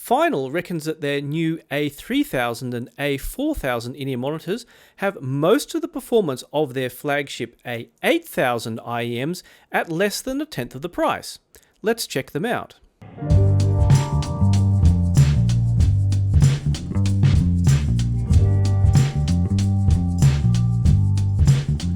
Final reckons that their new A3000 and A4000 in-ear monitors have most of the performance of their flagship A8000 IEMs at less than a tenth of the price. Let's check them out.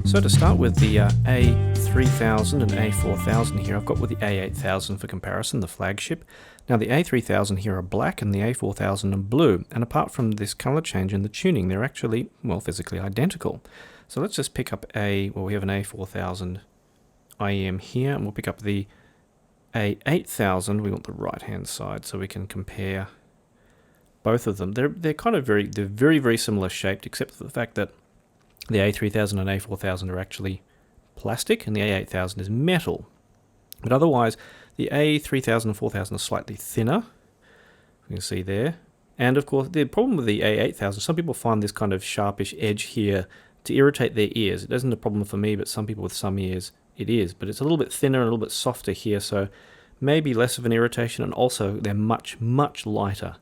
So to start with the A3000 and A4000 here, I've got with the A8000 for comparison, the flagship. Now the A3000 here are black and the A4000 are blue, and apart from this colour change in the tuning, they're actually, well, physically identical. So let's just pick up we have an A4000 IEM here, and we'll pick up the A8000. We want the right hand side so we can compare both of them. They're kind of very similar shaped, except for the fact that the A3000 and A4000 are actually plastic and the A8000 is metal. But otherwise, the A3000 and 4000 are slightly thinner. You can see there. And of course, the problem with the A8000, some people find this kind of sharpish edge here to irritate their ears. It isn't a problem for me, but some people with some ears, it is. But it's a little bit thinner and a little bit softer here, so maybe less of an irritation. And also, they're much lighter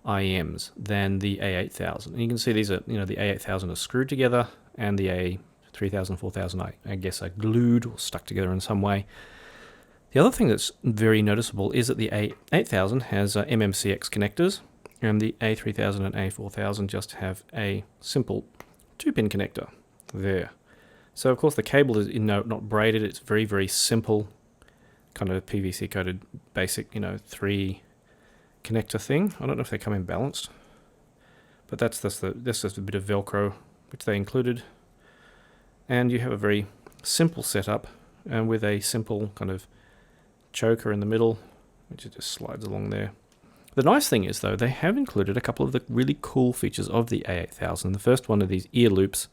IEMs than the A8000. And you can see these are, the A8000 are screwed together, and the A3000, 4000, I guess, are glued or stuck together in some way. The other thing that's very noticeable is that the A8000 has MMCX connectors, and the A3000 and A4000 just have a simple 2-pin connector there. So of course the cable is not braided, it's very simple, kind of PVC coated basic 3 connector thing. I don't know if they come in balanced, but that's just a bit of Velcro which they included, and you have a very simple setup and with a simple kind of choker in the middle, which just slides along there. The nice thing is, though, they have included a couple of the really cool features of the A8000. The first one are these ear loops,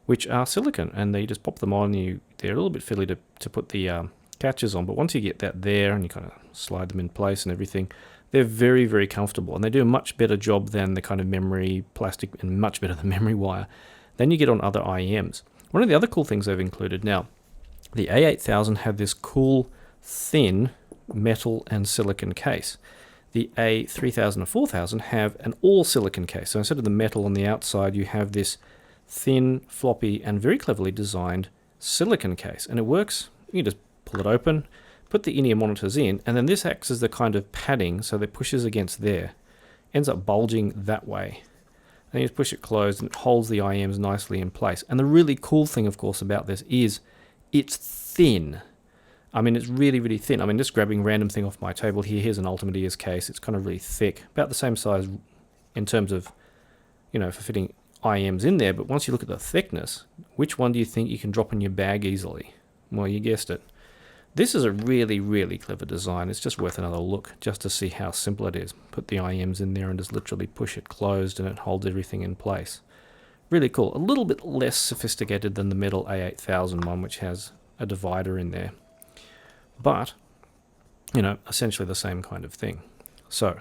which are silicone, and they just pop them on. They're a little bit fiddly to put the catches on, but once you get that there and you kind of slide them in place and everything, they're very comfortable, and they do a much better job than the kind of memory plastic, and much better than memory wire than you get on other IEMs. One of the other cool things they've included now, the A8000 have this cool thin metal and silicon case. The A3000 and 4000 have an all silicon case. So instead of the metal on the outside, you have this thin, floppy, and very cleverly designed silicon case. And it works, you just pull it open, put the in-ear monitors in, and then this acts as the kind of padding, so that it pushes against there, ends up bulging that way. And you just push it closed and it holds the IEMs nicely in place. And the really cool thing, of course, about this is it's thin. I mean, it's really thin. I mean, just grabbing random thing off my table here. Here's an Ultimate Ears case. It's kind of really thick, about the same size in terms of, for fitting IEMs in there. But once you look at the thickness, which one do you think you can drop in your bag easily? Well, you guessed it. This is a really clever design. It's just worth another look just to see how simple it is. Put the IEMs in there and just literally push it closed and it holds everything in place. Really cool. A little bit less sophisticated than the metal A8000 one, which has a divider in there. But, essentially the same kind of thing. So,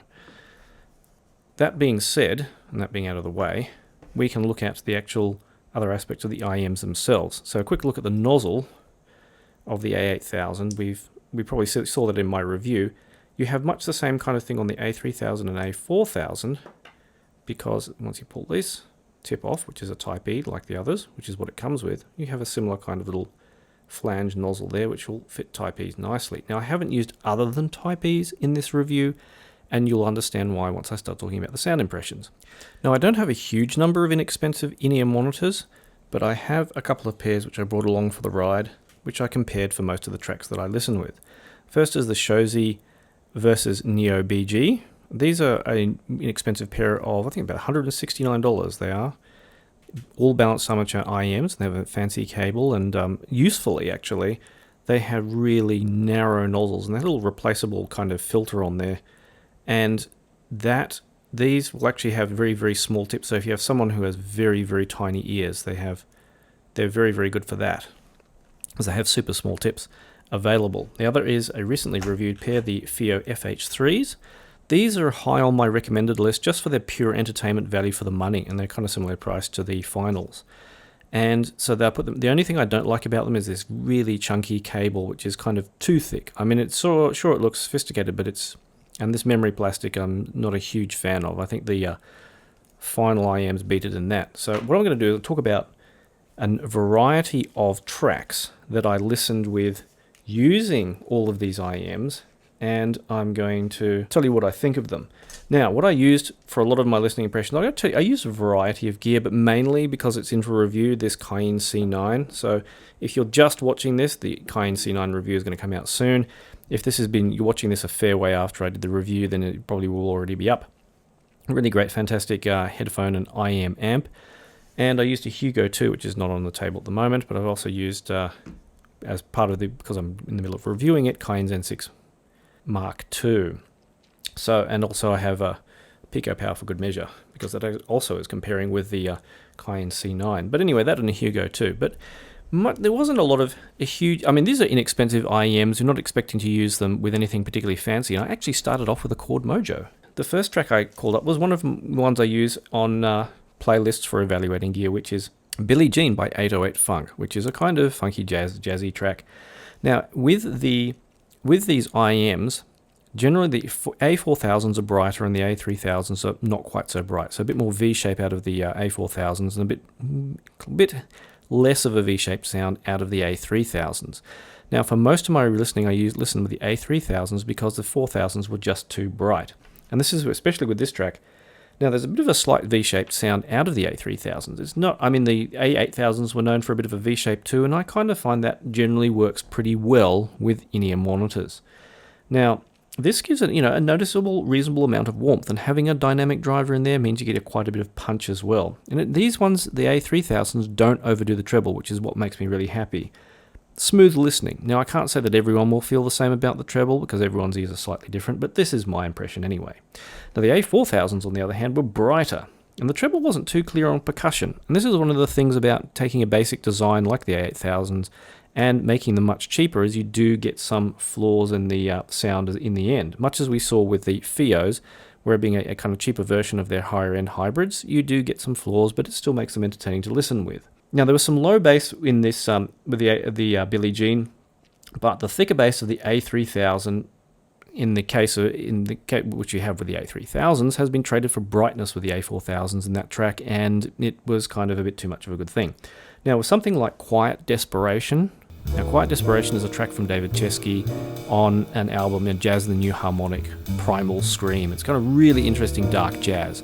that being said, and that being out of the way, we can look at the actual other aspects of the IEMs themselves. So a quick look at the nozzle of the A8000. We probably saw that in my review. You have much the same kind of thing on the A3000 and A4000, because once you pull this tip off, which is a Type E like the others, which is what it comes with, you have a similar kind of little flange nozzle there, which will fit Type E's nicely. Now, I haven't used other than Type E's in this review, and you'll understand why once I start talking about the sound impressions. Now, I don't have a huge number of inexpensive in-ear monitors, but I have a couple of pairs which I brought along for the ride, which I compared for most of the tracks that I listen with. First is the Chesky versus Neo BG. These are an inexpensive pair of, I think, about $169 they are. All balanced armature IEMs. They have a fancy cable, and usefully actually, they have really narrow nozzles and that little replaceable kind of filter on there. And these will actually have very small tips. So if you have someone who has very tiny ears, they're very good for that, because they have super small tips available. The other is a recently reviewed pair, the FIO FH3s. These are high on my recommended list just for their pure entertainment value for the money, and they're kind of similar priced to the finals. And so they'll put them. The only thing I don't like about them is this really chunky cable, which is kind of too thick. I mean, it's sure it looks sophisticated, but it's And this memory plastic I'm not a huge fan of. I think the final IEMs beat it in that. So what I'm going to do is talk about a variety of tracks that I listened with using all of these IEMs, and I'm going to tell you what I think of them. Now, what I used for a lot of my listening impressions, I'm going to tell you, I use a variety of gear, but mainly because it's in for review, this Cayenne C9. So if you're just watching this, the Cayenne C9 review is going to come out soon. If this has been, you're watching this a fair way after I did the review, then it probably will already be up. Really great, fantastic headphone and IEM amp. And I used a Hugo too, which is not on the table at the moment, but I've also used, as part of the, because I'm in the middle of reviewing it, Cayenne N6 Mark II. So, and also I have a Pico Power for good measure, because that also is comparing with the Cayenne C9. But anyway, that and a Hugo too. But there wasn't a lot of a huge, I mean, these are inexpensive IEMs. You're not expecting to use them with anything particularly fancy. And I actually started off with a Chord Mojo. The first track I called up was one of the ones I use on playlists for evaluating gear, which is Billie Jean by 808 Funk, which is a kind of funky jazzy track. Now, with these IEMs, generally the A4000s are brighter and the A3000s are not quite so bright. So a bit more V-shape out of the A4000s and a bit less of a V-shaped sound out of the A3000s. Now, for most of my listening, I listened with the A3000s because the 4000s were just too bright. And this is especially with this track. Now, there's a bit of a slight V-shaped sound out of the A3000s. It's not, I mean, the A8000s were known for a bit of a V-shape too, and I kind of find that generally works pretty well with in-ear monitors. Now, this gives it, a noticeable, reasonable amount of warmth, and having a dynamic driver in there means you get quite a bit of punch as well. And these ones, the A3000s, don't overdo the treble, which is what makes me really happy. Smooth listening. Now, I can't say that everyone will feel the same about the treble because everyone's ears are slightly different, but this is my impression anyway. Now, the A4000s, on the other hand, were brighter, and the treble wasn't too clear on percussion. And this is one of the things about taking a basic design like the A8000s and making them much cheaper, is you do get some flaws in the sound in the end. Much as we saw with the Fios, where being a kind of cheaper version of their higher-end hybrids, you do get some flaws, but it still makes them entertaining to listen with. Now, there was some low bass in this with the Billie Jean, but the thicker bass of the A3000, in the case which you have with the A3000s, has been traded for brightness with the A4000s in that track, and it was kind of a bit too much of a good thing. Now, with something like Quiet Desperation. Now, Quiet Desperation is a track from David Chesky on an album, Jazz the New Harmonic, Primal Scream. It's got a really interesting dark jazz.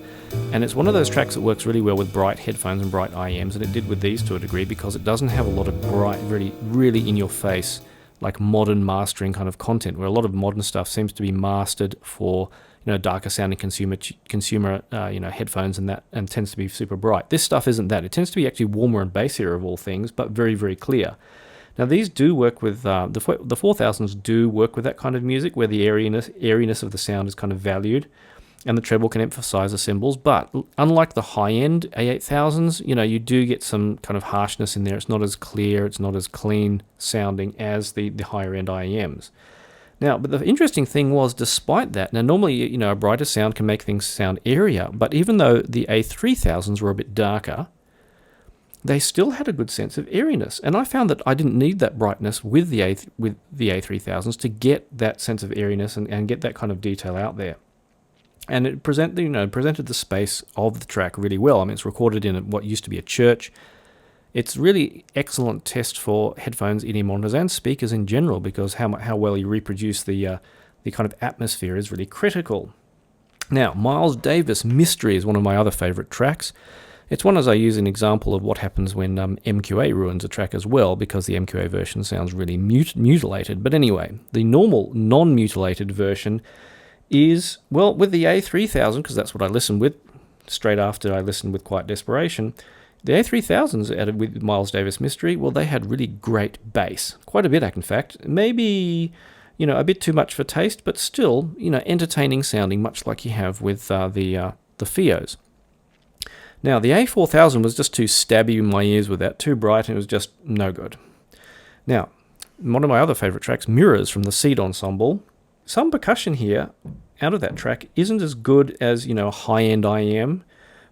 And it's one of those tracks that works really well with bright headphones and bright IEMs, and it did with these to a degree because it doesn't have a lot of bright, really in-your-face, like modern mastering kind of content, where a lot of modern stuff seems to be mastered for darker sounding consumer headphones and tends to be super bright. This stuff isn't that. It tends to be actually warmer and bassier of all things, but very, very clear. Now, these do work with, the 4000s do work with that kind of music, where the airiness of the sound is kind of valued, and the treble can emphasize the cymbals. But unlike the high-end A8000s, you do get some kind of harshness in there. It's not as clear, it's not as clean sounding as the higher-end IEMs. Now, but the interesting thing was, despite that, now normally, a brighter sound can make things sound airier, but even though the A3000s were a bit darker, they still had a good sense of airiness. And I found that I didn't need that brightness with the A3000s to get that sense of airiness and get that kind of detail out there. And it presented the space of the track really well. I mean, it's recorded in what used to be a church. It's really excellent test for headphones, in-ear monitors, and speakers in general, because how well you reproduce the kind of atmosphere is really critical. Now, Miles Davis, Mystery, is one of my other favorite tracks. It's one as I use an example of what happens when MQA ruins a track as well, because the MQA version sounds really mutilated. But anyway, the normal, non-mutilated version is, well, with the A3000, because that's what I listened with straight after I listened with Quiet Desperation, the A3000s added with Miles Davis Mystery, well, they had really great bass. Quite a bit, in fact. Maybe, a bit too much for taste, but still, entertaining sounding, much like you have with the Fios. Now, the A4000 was just too stabby in my ears with that, too bright, and it was just no good. Now, one of my other favorite tracks, Mirrors from the Seed Ensemble. Some percussion here out of that track isn't as good as, a high-end IEM,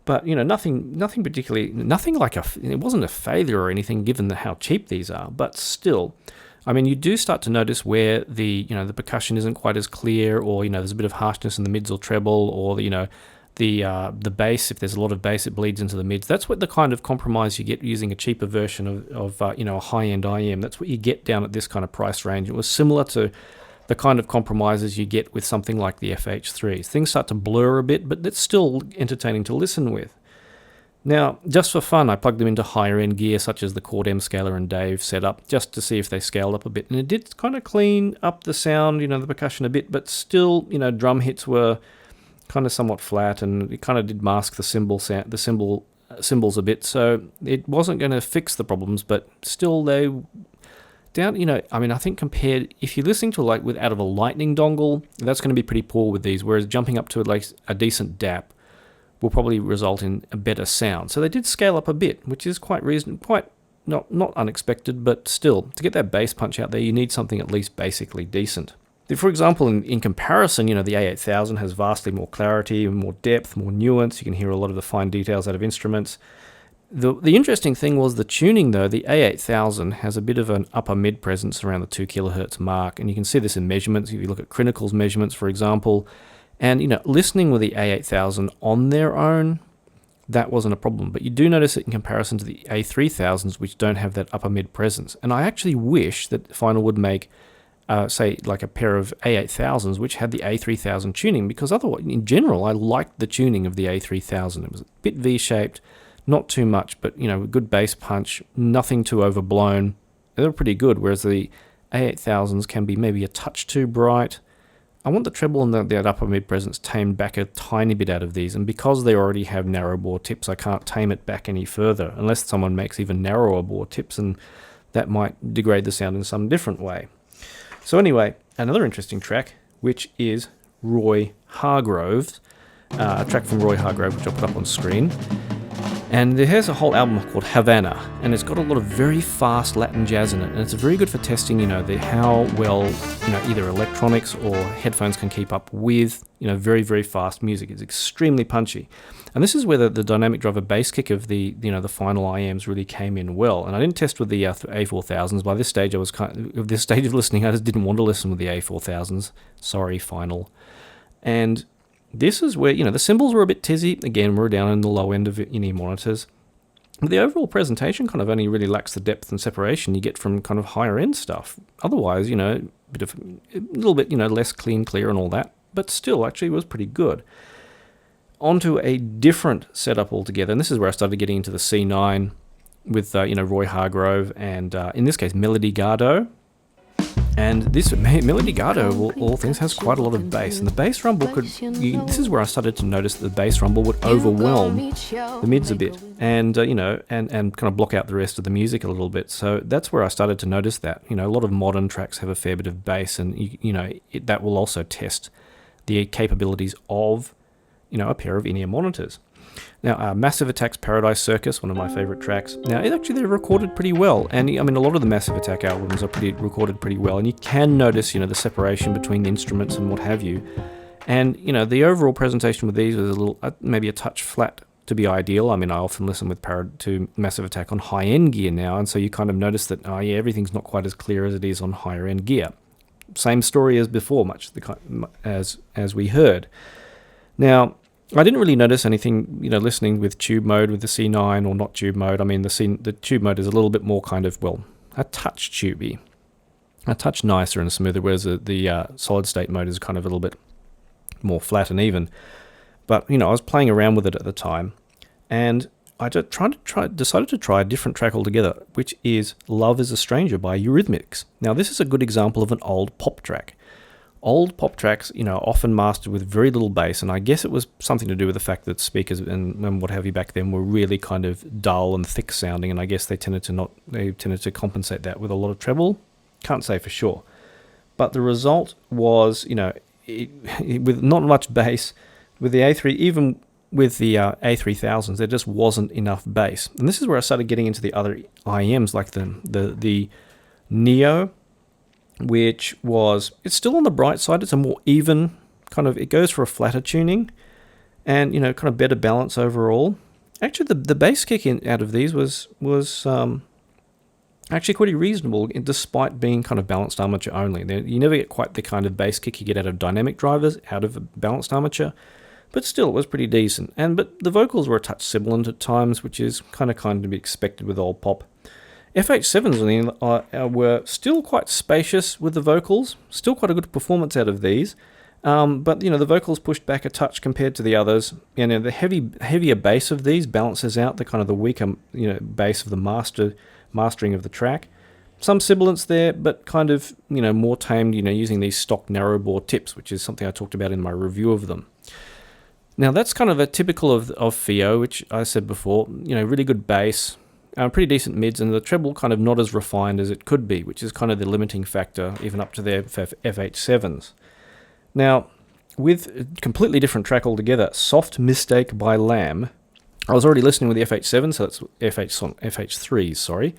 but, nothing particularly, it wasn't a failure or anything given how cheap these are, but still, I mean, you do start to notice where the percussion isn't quite as clear, or there's a bit of harshness in the mids or treble, or the bass. If there's a lot of bass, it bleeds into the mids. That's what the kind of compromise you get using a cheaper version of a high-end IEM. That's what you get down at this kind of price range. It was similar to the kind of compromises you get with something like the FH3s. Things start to blur a bit, but it's still entertaining to listen with. Now, just for fun, I plugged them into higher-end gear, such as the Chord M Scaler and Dave setup, just to see if they scaled up a bit. And it did kind of clean up the sound, the percussion a bit, but still, drum hits were kind of somewhat flat, and it kind of did mask the cymbals a bit. So it wasn't going to fix the problems, but still they down. I think compared, if you're listening to out of a Lightning dongle, that's going to be pretty poor with these. Whereas jumping up to a decent DAP will probably result in a better sound. So they did scale up a bit, which is quite not unexpected, but still, to get that bass punch out there, you need something at least basically decent. For example, in comparison, the A8000 has vastly more clarity, more depth, more nuance. You can hear a lot of the fine details out of instruments. The interesting thing was the tuning, though. The A8000 has a bit of an upper mid presence around the 2 kilohertz mark, and you can see this in measurements. If you look at Crinical's measurements, for example, and listening with the A8000 on their own, that wasn't a problem. But you do notice it in comparison to the A3000s, which don't have that upper mid presence. And I actually wish that Final would make say like a pair of A8000s which had the A3000 tuning, because otherwise, in general, I liked the tuning of the A3000. It was a bit V-shaped, not too much, but good bass punch, nothing too overblown. They were pretty good, whereas the A8000s can be maybe a touch too bright. I want the treble and that upper mid presence tamed back a tiny bit out of these, and because they already have narrow bore tips, I can't tame it back any further, unless someone makes even narrower bore tips, and that might degrade the sound in some different way. So anyway, another interesting track, which is Roy Hargrove, a track from Roy Hargrove, which I'll put up on screen. And there's a whole album called Habana, and it's got a lot of very fast Latin jazz in it, and it's very good for testing, how well, either electronics or headphones can keep up with, very, very fast music. It's extremely punchy. And this is where the dynamic driver bass kick of the final IEMs really came in well. And I didn't test with the A4000s. By this stage, this stage of listening, I just didn't want to listen with the A4000s. Sorry, Final. And this is where, the cymbals were a bit tizzy. Again, we're down in the low end of in-ear monitors. But the overall presentation kind of only really lacks the depth and separation you get from kind of higher end stuff. Otherwise, a little bit, less clear and all that. But still, actually, was pretty good. Onto a different setup altogether, and this is where I started getting into the C9 with Roy Hargrove and in this case Melody Gardot. And this Melody Gardot, of all things, has quite a lot of bass, and the bass rumble this is where I started to notice that the bass rumble would overwhelm the mids a bit, and and kind of block out the rest of the music a little bit. So that's where I started to notice that. A lot of modern tracks have a fair bit of bass, and that will also test the capabilities of a pair of in-ear monitors. Now, Massive Attack's Paradise Circus, one of my favourite tracks. Now, they're recorded pretty well, and a lot of the Massive Attack albums are recorded pretty well, and you can notice, the separation between the instruments and what have you. And, the overall presentation with these was maybe a touch flat to be ideal. I often listen to Massive Attack on high-end gear now, and so you kind of notice that, everything's not quite as clear as it is on higher-end gear. Same story as before, as we heard. Now, I didn't really notice anything, listening with tube mode with the C9 or not tube mode. The tube mode is a little bit more kind of, a touch tubey, a touch nicer and smoother, whereas the solid state mode is kind of a little bit more flat and even. But, I was playing around with it at the time, and I decided to try a different track altogether, which is Love is a Stranger by Eurythmics. Now, this is a good example of an old pop track. Old pop tracks, often mastered with very little bass, and I guess it was something to do with the fact that speakers and what have you back then were really kind of dull and thick sounding, and I guess they tended to compensate that with a lot of treble. Can't say for sure, but the result was, with not much bass, with the A3, even with the A3000s, there just wasn't enough bass, and this is where I started getting into the other IEMs, like the Neo, which it's still on the bright side. It's a more even it goes for a flatter tuning and, kind of better balance overall. Actually, the bass kick out of these was actually pretty reasonable despite being kind of balanced armature only. You never get quite the kind of bass kick you get out of dynamic drivers out of a balanced armature, but still it was pretty decent. But the vocals were a touch sibilant at times, which is kind of to be expected with old pop. FH7s were still quite spacious with the vocals, still quite a good performance out of these. But the vocals pushed back a touch compared to the others. The heavier bass of these balances out the weaker bass of the mastering of the track. Some sibilance there, but more tamed. Using these stock narrow bore tips, which is something I talked about in my review of them. Now that's kind of a typical of FiO, which I said before. Really good bass, pretty decent mids, and the treble not as refined as it could be, which is the limiting factor even up to their FH7s. Now, with a completely different track altogether, Soft Mistake by Lamb. I was already listening with the FH7, so that's FH3s, sorry.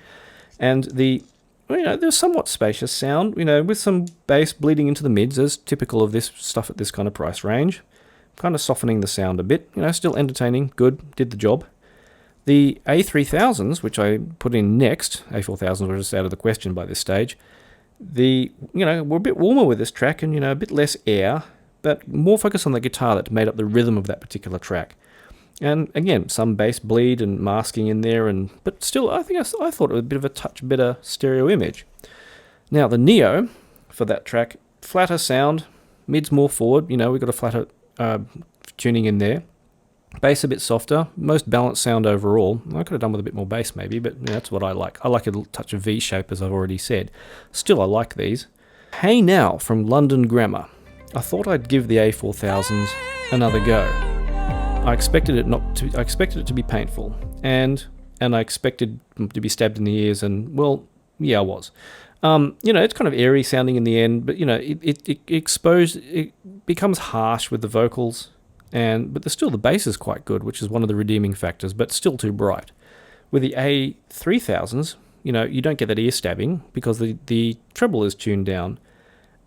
And there's somewhat spacious sound, with some bass bleeding into the mids, as typical of this stuff at this kind of price range. Softening the sound a bit, still entertaining, good, did the job. The A3000s, which I put in next, A4000s were just out of the question by this stage. We're a bit warmer with this track and, a bit less air, but more focus on the guitar that made up the rhythm of that particular track. And again, some bass bleed and masking in there, but still, I thought it was a bit of a touch better stereo image. Now, the Neo for that track, flatter sound, mids more forward, we've got a flatter tuning in there. Bass a bit softer, most balanced sound overall. I could have done with a bit more bass maybe, but that's what I like. I like a little touch of V-shape, as I've already said. Still, I like these. Hey Now from London Grammar. I thought I'd give the A4000s another go. I expected it to be painful, and I expected to be stabbed in the ears, and well, yeah, I was. It's kind of airy sounding in the end, but it becomes harsh with the vocals. But the bass is quite good, which is one of the redeeming factors, but still too bright. With the A3000s, you don't get that ear stabbing because the treble is tuned down.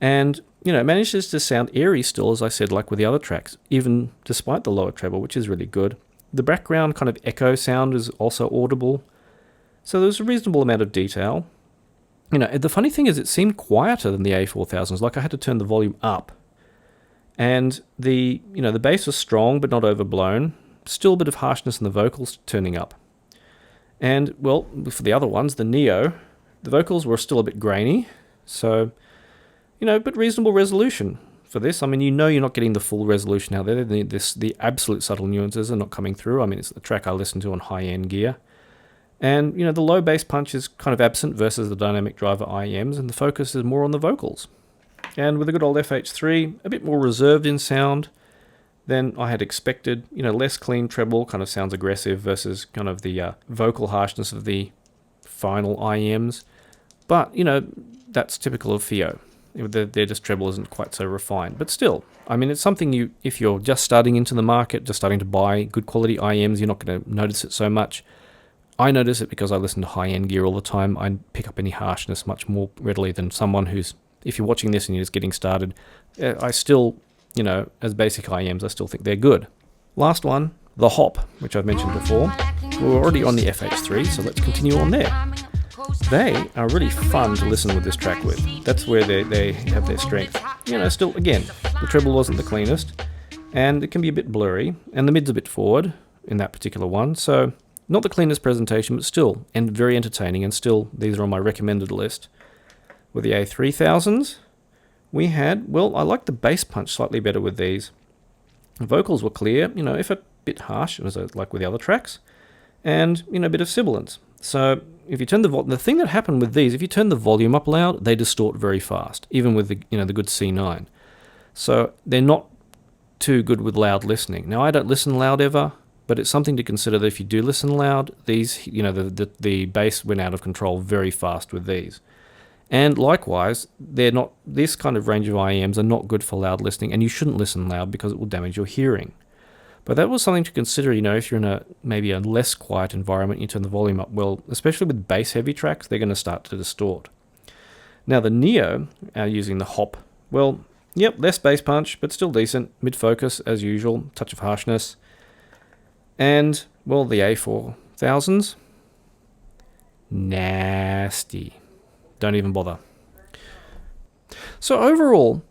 And, it manages to sound airy still, as I said, like with the other tracks, even despite the lower treble, which is really good. The background echo sound is also audible. So there's a reasonable amount of detail. The funny thing is it seemed quieter than the A4000s, like I had to turn the volume up. And the bass was strong but not overblown. Still a bit of harshness in the vocals turning up. And, well, for the other ones, the Neo, the vocals were still a bit grainy. So, but reasonable resolution for this. You're not getting the full resolution out there. The absolute subtle nuances are not coming through. It's the track I listen to on high-end gear. And, the low bass punch is absent versus the dynamic driver IEMs, and the focus is more on the vocals. And with a good old FH3, a bit more reserved in sound than I had expected. Less clean treble, sounds aggressive versus the vocal harshness of the final IEMs. But, that's typical of FiO. Their just treble isn't quite so refined. But still, it's something if you're just starting into the market, just starting to buy good quality IEMs, you're not going to notice it so much. I notice it because I listen to high-end gear all the time. I pick up any harshness much more readily than someone who's, if you're watching this and you're just getting started, I still, as basic IEMs, I still think they're good. Last one, the Hop, which I've mentioned before. We're already on the FH3, so let's continue on there. They are really fun to listen with this track with. That's where they have their strength. Still, again, the treble wasn't the cleanest, and it can be a bit blurry, and the mid's a bit forward in that particular one, so not the cleanest presentation, but still, and very entertaining, and still, these are on my recommended list. With the A3000s, we had, I like the bass punch slightly better with these. The vocals were clear, if a bit harsh, as like with the other tracks, and, a bit of sibilance. So, if you turn the thing that happened with these, if you turn the volume up loud, they distort very fast, even with the good C9. So, they're not too good with loud listening. Now, I don't listen loud ever, but it's something to consider that if you do listen loud, these, the bass went out of control very fast with these. And likewise, this kind of range of IEMs are not good for loud listening, and you shouldn't listen loud because it will damage your hearing. But that was something to consider, if you're in maybe a less quiet environment, you turn the volume up, especially with bass-heavy tracks, they're going to start to distort. Now the Neo, using the Hop, less bass punch, but still decent, mid-focus as usual, touch of harshness. And, the A4000s, nasty. Don't even bother. So overall,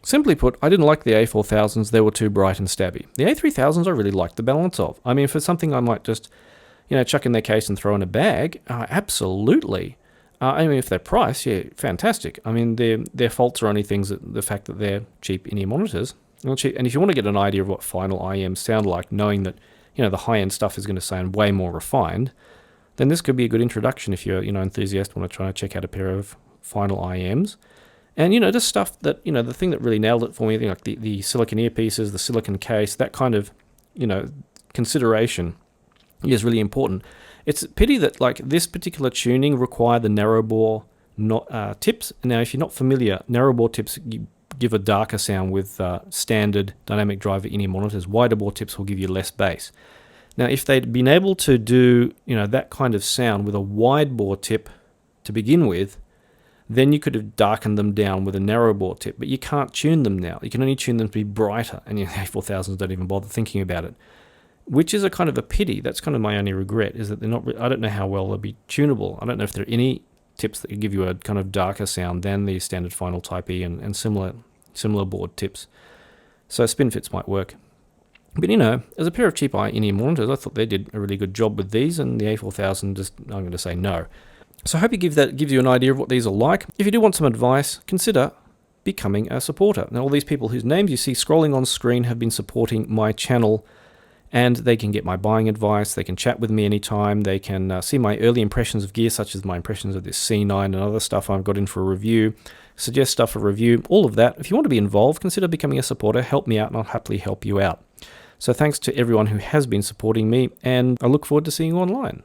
simply put, I didn't like the A4000s. They were too bright and stabby. The A3000s I really liked the balance of. I mean, for something I might just, chuck in their case and throw in a bag, absolutely. I mean, if they're priced, yeah, fantastic. I mean, their faults are only things that the fact that they're cheap in-ear monitors. And if you want to get an idea of what final IEMs sound like, knowing that, the high-end stuff is going to sound way more refined, then this could be a good introduction if you're, enthusiast, want to try to check out a pair of final IEMs. And, just stuff that, the thing that really nailed it for me, like the silicon earpieces, the silicon case, that kind of, consideration is really important. It's a pity that, like, this particular tuning required the narrow bore tips. Now, if you're not familiar, narrow bore tips give a darker sound with standard dynamic driver in-ear monitors. Wider bore tips will give you less bass. Now, if they'd been able to do, that kind of sound with a wide bore tip to begin with, then you could have darkened them down with a narrow bore tip, but you can't tune them now. You can only tune them to be brighter, and the A4000s don't even bother thinking about it, which is a kind of a pity. That's kind of my only regret, is that they're not. I don't know how well they'll be tunable. I don't know if there are any tips that could give you a kind of darker sound than the standard final Type E and similar board tips. So SpinFits might work. But, as a pair of cheap in-ear monitors, I thought they did a really good job with these, and the A4000 just, I'm going to say no. So I hope gives you an idea of what these are like. If you do want some advice, consider becoming a supporter. Now, all these people whose names you see scrolling on screen have been supporting my channel, and they can get my buying advice, they can chat with me anytime, they can see my early impressions of gear, such as my impressions of this C9 and other stuff I've got in for a review, suggest stuff for review, all of that. If you want to be involved, consider becoming a supporter, help me out, and I'll happily help you out. So thanks to everyone who has been supporting me, and I look forward to seeing you online.